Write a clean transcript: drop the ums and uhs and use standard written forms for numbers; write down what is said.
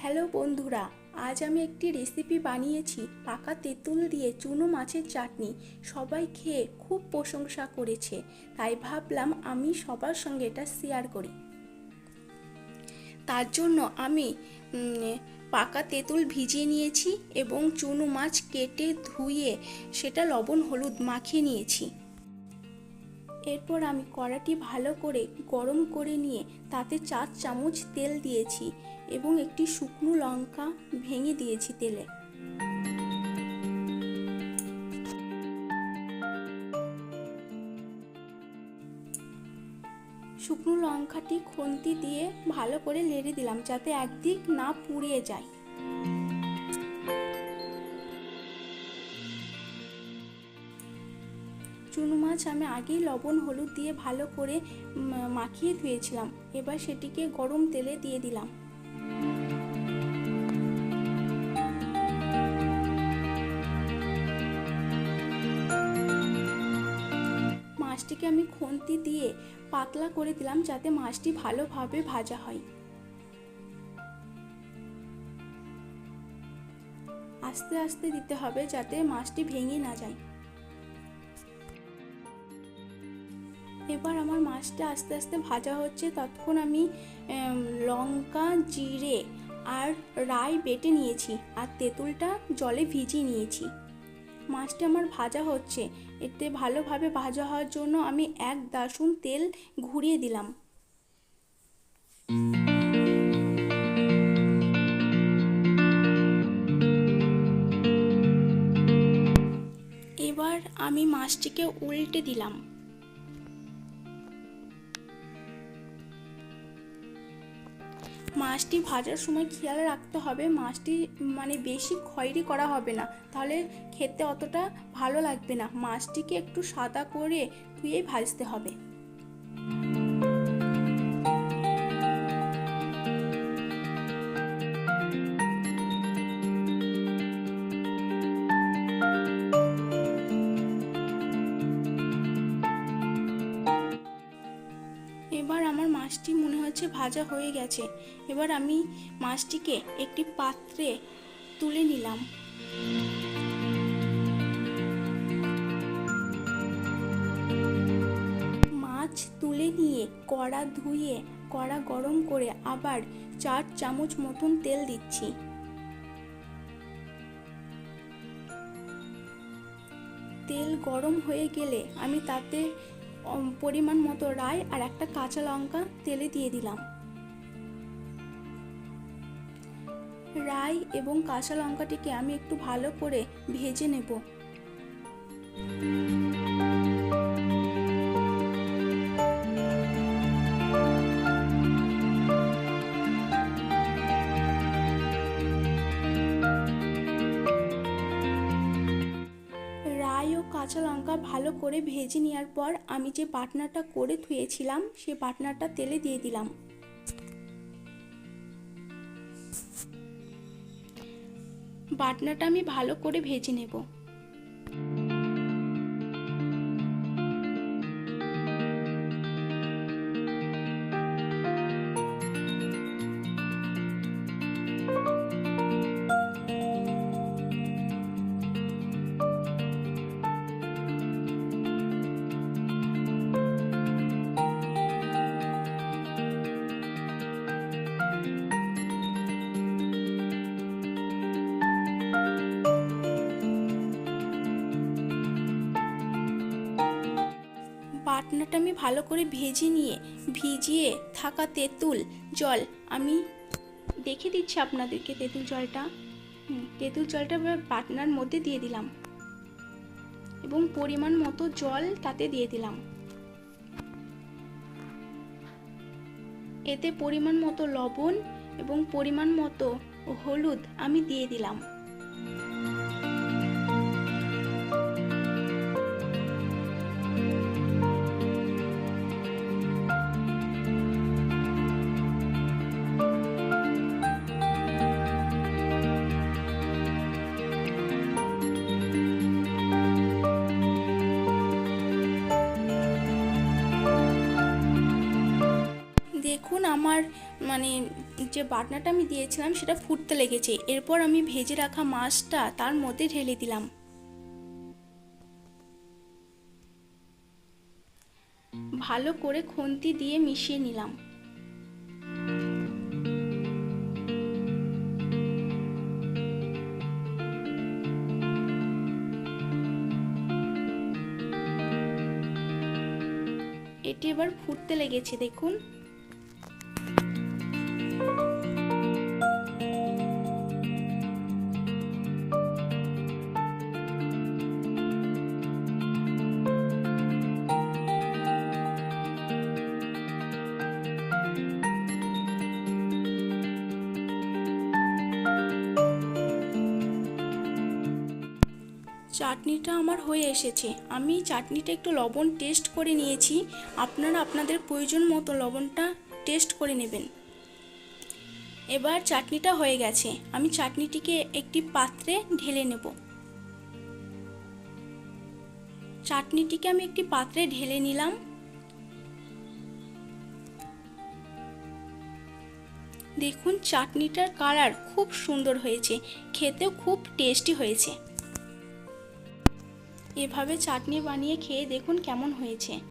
Hello বন্ধুরা, আজ আমি একটি রেসিপি বানিয়েছি পাকা তেঁতুল দিয়ে চুনো মাছের চাটনি। সবাই খেয়ে খুব প্রশংসা করেছে, তাই ভাবলাম আমি সবার সঙ্গে এটা শেয়ার করি। তার জন্য আমি পাকা তেঁতুল ভিজিয়ে নিয়েছি এবং চুনো মাছ কেটে ধুয়ে সেটা লবণ হলুদ মাখিয়ে নিয়েছি। এরপর আমি কড়াটি ভালো করে গরম করে নিয়ে তাতে 4 চামচ তেল দিয়েছি এবং একটি শুকনো লঙ্কা ভেঙে দিয়েছি তেলে। শুকনো লঙ্কাটি খুন্তি দিয়ে ভালো করে নেড়ে দিলাম যাতে একদিক না পুড়িয়ে যায়। চুনো মাছ আমি আগেই লবণ হলুদ দিয়ে ভালো করে মাখিয়ে ধুয়েছিলাম। এবার সেটিকে গরম তেলে দিয়ে দিলাম। মাছটিকে আমি খুন্তি দিয়ে পাতলা করে দিলাম যাতে মাছটি ভালোভাবে ভাজা হয়। আস্তে আস্তে দিতে হবে যাতে মাছটি ভেঙে না যায়। এবার আমার মাছটা আস্তে আস্তে ভাজা হচ্ছে, ততক্ষণ আমি লঙ্কা জিরে আর রাই বেটে নিয়েছি আর তেঁতুলটা জলে ভিজিয়ে নিয়েছি। মাছটা আমার ভাজা হচ্ছে, এতে ভালোভাবে ভাজা হওয়ার জন্য আমি 1 দাসুন তেল ঘুরিয়ে দিলাম। এবার আমি মাছটিকে উল্টে দিলাম। মাছটি ভাজার সময় খেয়াল রাখতে হবে মাছটি বেশি খয়েরি করা হবে না, তাহলে খেতে অতটা ভালো লাগবে না। মাছটিকে একটু সাদা করে ধুয়ে ভাজতে হবে। এবার আমার মাছটি মনে হচ্ছে ভাজা হয়ে গেছে। এবার আমি মাছটিকে একটি পাত্রে তুলে নিলাম। মাছ তুলে নিয়ে কড়া ধুয়ে কড়া গরম করে আবার 4 চামচ মতন তেল দিচ্ছি। তেল গরম হয়ে গেলে আমি তাতে পরিমাণ মতো রাই আর একটা কাঁচা লঙ্কা তেলে দিয়ে দিলাম। রাই এবং কাঁচা লঙ্কাটিকে আমি একটু ভালো করে ভেজে নেব। কাঁচা লঙ্কা ভালো করে ভেজে নেওয়ার পর আমি যে বাটনাটা করে ধুয়েছিলাম সেই বাটনাটা তেলে দিয়ে দিলাম। বাটনাটা আমি ভালো করে ভেজে নেব। বাটনাটা আমি ভালো করে ভেজে নিয়ে ভিজিয়ে থাকা তেঁতুল জল আমি দেখে দিচ্ছি আপনাদেরকে। তেঁতুল জলটা বাটনার মধ্যে দিয়ে দিলাম এবং পরিমাণ মতো জল তাতে দিয়ে দিলাম। এতে পরিমাণ মতো লবণ এবং পরিমাণ মতো হলুদ আমি দিয়ে দিলাম। দেখুন আমার মানে যে বাটনাটা আমি দিয়েছিলাম সেটা ফুটতে লেগেছে। এরপর আমি ভেজে রাখা মাছটা তার মধ্যে ঢেলে দিলাম। ভালো করে খুন্তি দিয়ে মিশিয়ে নিলাম। এটি এবার ফুটতে লেগেছে, দেখুন। চাটনিটা আমার হয়ে এসেছে। আমি চাটনিটা একটু লবণ টেস্ট করে নিয়েছি। আপনারা আপনাদের প্রয়োজন মতো লবণটা টেস্ট করে নেবেন। এবার চাটনিটা হয়ে গেছে। আমি চাটনিটিকে একটি পাত্রে ঢেলে নেব। চাটনিটিকে আমি একটি পাত্রে ঢেলে নিলাম। দেখুন চাটনিটার কালার খুব সুন্দর হয়েছে, খেতেও খুব টেস্টি হয়েছে। এভাবে চাটনি বানিয়ে খেয়ে দেখুন কেমন হয়েছে।